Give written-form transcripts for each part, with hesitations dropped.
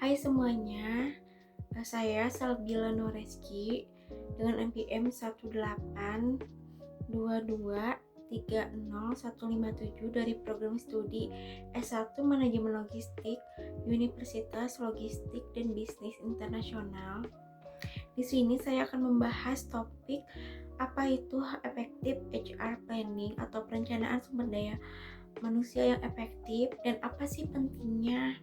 Hai semuanya, saya Salbila Noreski dengan NPM 182230157 dari program studi S1 Manajemen Logistik Universitas Logistik dan Bisnis Internasional. Di sini saya akan membahas topik apa itu efektif HR planning atau perencanaan sumber daya manusia yang efektif dan apa sih pentingnya.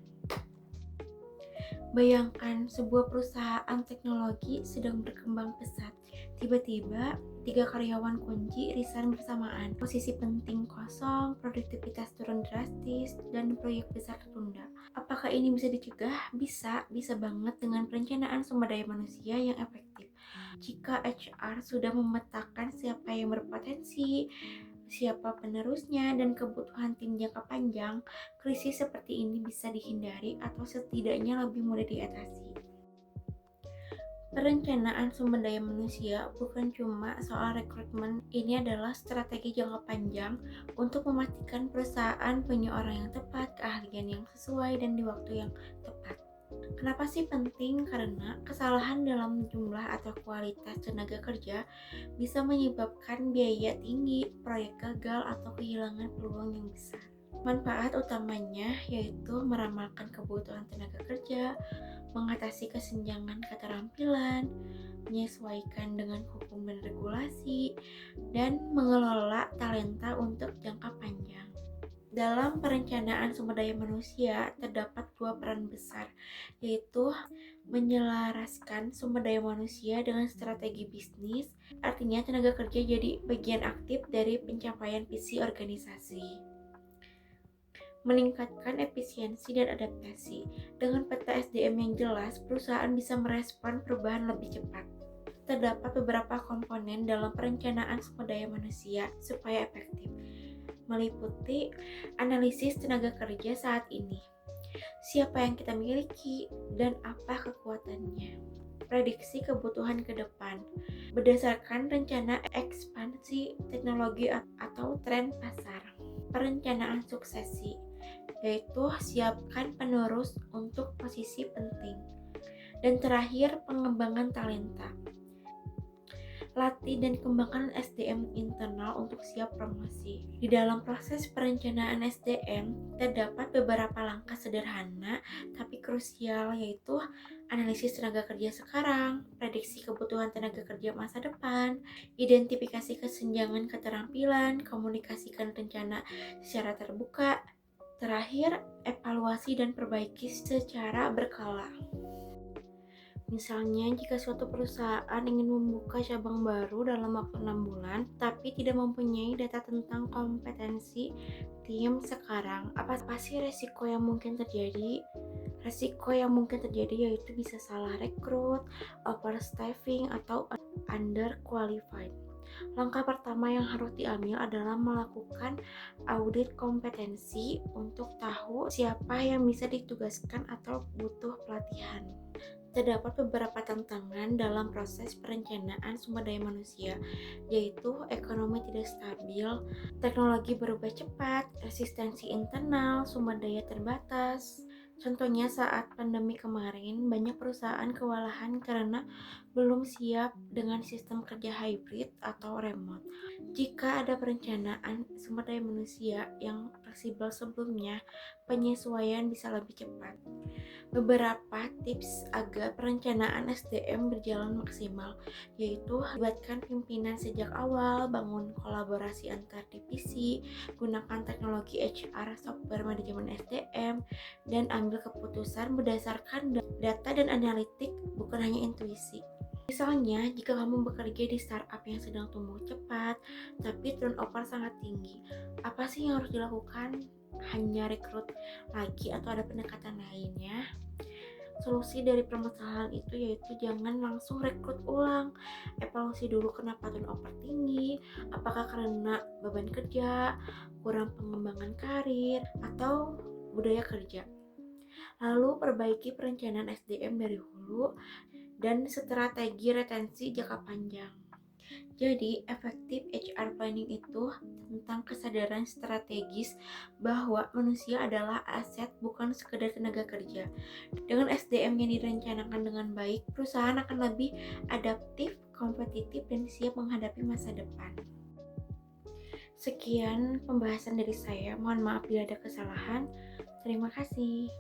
Bayangkan sebuah perusahaan teknologi sedang berkembang pesat. Tiba-tiba, 3 karyawan kunci resign bersamaan. Posisi penting kosong, produktivitas turun drastis, dan proyek besar tertunda. Apakah ini bisa dicegah? Bisa banget dengan perencanaan sumber daya manusia yang efektif. Jika HR sudah memetakan siapa yang berpotensi, siapa penerusnya, dan kebutuhan tim jangka panjang, krisis seperti ini bisa dihindari atau setidaknya lebih mudah diatasi. Perencanaan sumber daya manusia bukan cuma soal rekrutmen, ini adalah strategi jangka panjang untuk memastikan perusahaan punya orang yang tepat, keahlian yang sesuai, dan di waktu yang tepat. Kenapa sih penting? Karena kesalahan dalam jumlah atau kualitas tenaga kerja bisa menyebabkan biaya tinggi, proyek gagal, atau kehilangan peluang yang besar. Manfaat utamanya yaitu meramalkan kebutuhan tenaga kerja, mengatasi kesenjangan keterampilan, menyesuaikan dengan hukum dan regulasi, dan mengelola talenta untuk jangka panjang. Dalam perencanaan sumber daya manusia terdapat 2 peran besar, yaitu menyelaraskan sumber daya manusia dengan strategi bisnis, artinya tenaga kerja jadi bagian aktif dari pencapaian visi organisasi. Meningkatkan efisiensi dan adaptasi. Dengan peta SDM yang jelas, perusahaan bisa merespon perubahan lebih cepat. Terdapat beberapa komponen dalam perencanaan sumber daya manusia supaya efektif, meliputi analisis tenaga kerja saat ini, siapa yang kita miliki, dan apa kekuatannya. Prediksi kebutuhan ke depan berdasarkan rencana ekspansi teknologi atau tren pasar. Perencanaan suksesi, yaitu siapkan penerus untuk posisi penting. Dan terakhir, pengembangan talenta. Latih dan kembangkan SDM internal untuk siap promosi. Di dalam proses perencanaan SDM, terdapat beberapa langkah sederhana tapi krusial, yaitu analisis tenaga kerja sekarang, prediksi kebutuhan tenaga kerja masa depan, identifikasi kesenjangan keterampilan, komunikasikan rencana secara terbuka, terakhir, evaluasi dan perbaiki secara berkala. Misalnya, jika suatu perusahaan ingin membuka cabang baru dalam waktu 6 bulan, tapi tidak mempunyai data tentang kompetensi tim sekarang, apa sih resiko yang mungkin terjadi? Resiko yang mungkin terjadi yaitu bisa salah rekrut, overstaffing, atau underqualified. Langkah pertama yang harus diambil adalah melakukan audit kompetensi untuk tahu siapa yang bisa ditugaskan atau butuh pelatihan. Terdapat beberapa tantangan dalam proses perencanaan sumber daya manusia, yaitu ekonomi tidak stabil, teknologi berubah cepat, resistensi internal, sumber daya terbatas. Contohnya saat pandemi kemarin, banyak perusahaan kewalahan karena belum siap dengan sistem kerja hybrid atau remote. Jika ada perencanaan sumber daya manusia yang fleksibel sebelumnya, penyesuaian bisa lebih cepat. Beberapa tips agar perencanaan SDM berjalan maksimal, yaitu libatkan pimpinan sejak awal, bangun kolaborasi antar divisi, gunakan teknologi HR, software manajemen SDM, dan ambil keputusan berdasarkan data dan analitik, bukan hanya intuisi. Misalnya, jika kamu bekerja di startup yang sedang tumbuh cepat, tapi turnover sangat tinggi, apa sih yang harus dilakukan? Hanya rekrut lagi atau ada pendekatan lainnya? Solusi dari permasalahan itu yaitu jangan langsung rekrut ulang. Evaluasi dulu kenapa turnover tinggi, apakah karena beban kerja, kurang pengembangan karir, atau budaya kerja. Lalu perbaiki perencanaan SDM dari hulu dan strategi retensi jangka panjang. Jadi, efektif HR planning itu tentang kesadaran strategis bahwa manusia adalah aset bukan sekedar tenaga kerja. Dengan SDM yang direncanakan dengan baik, perusahaan akan lebih adaptif, kompetitif, dan siap menghadapi masa depan. Sekian pembahasan dari saya. Mohon maaf bila ada kesalahan. Terima kasih.